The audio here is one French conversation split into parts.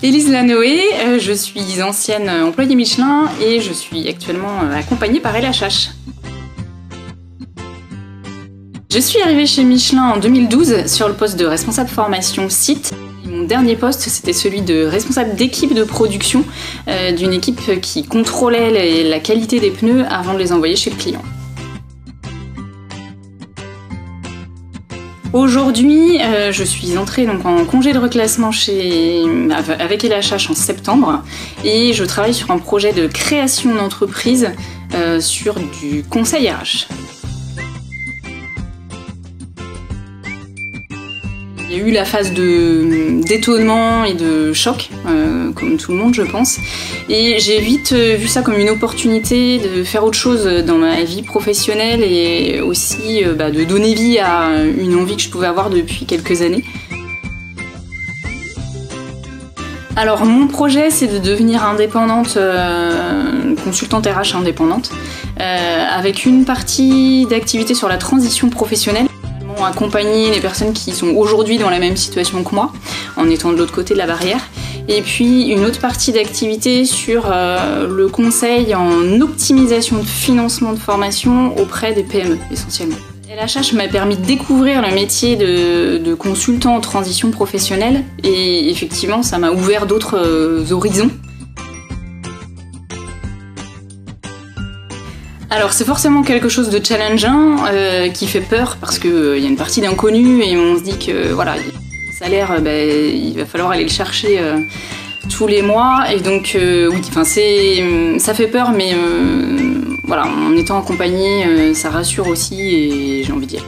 Élise Lanoé, je suis ancienne employée Michelin et je suis actuellement accompagnée par LHH. Je suis arrivée chez Michelin en 2012 sur le poste de responsable formation site. Mon dernier poste, c'était celui de responsable d'équipe de production d'une équipe qui contrôlait la qualité des pneus avant de les envoyer chez le client. Aujourd'hui, je suis entrée donc en congé de reclassement avec LHH en septembre et je travaille sur un projet de création d'entreprise sur du conseil RH. Il y a eu la phase d'étonnement et de choc, comme tout le monde je pense, et j'ai vite vu ça comme une opportunité de faire autre chose dans ma vie professionnelle et aussi de donner vie à une envie que je pouvais avoir depuis quelques années. Alors mon projet c'est de devenir indépendante, consultante RH indépendante, avec une partie d'activité sur la transition professionnelle. Accompagner les personnes qui sont aujourd'hui dans la même situation que moi, en étant de l'autre côté de la barrière. Et puis une autre partie d'activité sur le conseil en optimisation de financement de formation auprès des PME, essentiellement. LHH m'a permis de découvrir le métier de consultant en transition professionnelle et effectivement ça m'a ouvert d'autres horizons. Alors c'est forcément quelque chose de challengeant, qui fait peur parce qu'il y a une partie d'inconnu et on se dit que voilà, le salaire, il va falloir aller le chercher tous les mois et donc oui, ça fait peur mais voilà, en étant accompagné, ça rassure aussi et j'ai envie d'y aller.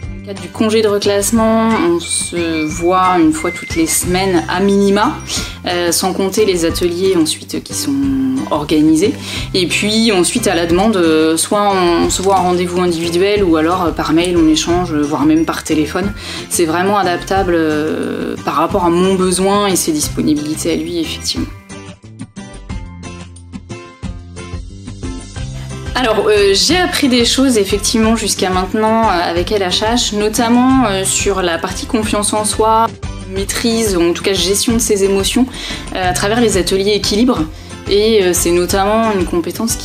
Dans le cadre du congé de reclassement, on se voit une fois toutes les semaines à minima. Sans compter les ateliers ensuite qui sont organisés. Et puis ensuite à la demande, soit on se voit en rendez-vous individuel ou alors par mail on échange, voire même par téléphone. C'est vraiment adaptable par rapport à mon besoin et ses disponibilités à lui effectivement. Alors j'ai appris des choses effectivement jusqu'à maintenant avec LHH, notamment sur la partie confiance en soi, maîtrise, ou en tout cas gestion de ses émotions à travers les ateliers équilibre et c'est notamment une compétence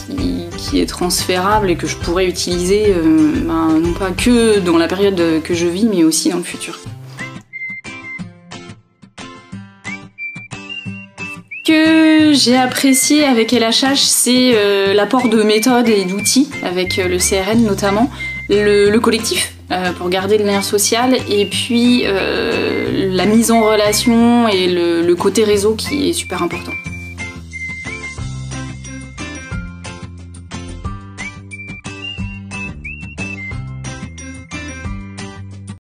qui est transférable et que je pourrais utiliser non pas que dans la période que je vis mais aussi dans le futur. Ce que j'ai apprécié avec LHH, c'est l'apport de méthodes et d'outils avec le CRN notamment, le collectif pour garder le lien social et puis la mise en relation et le côté réseau qui est super important.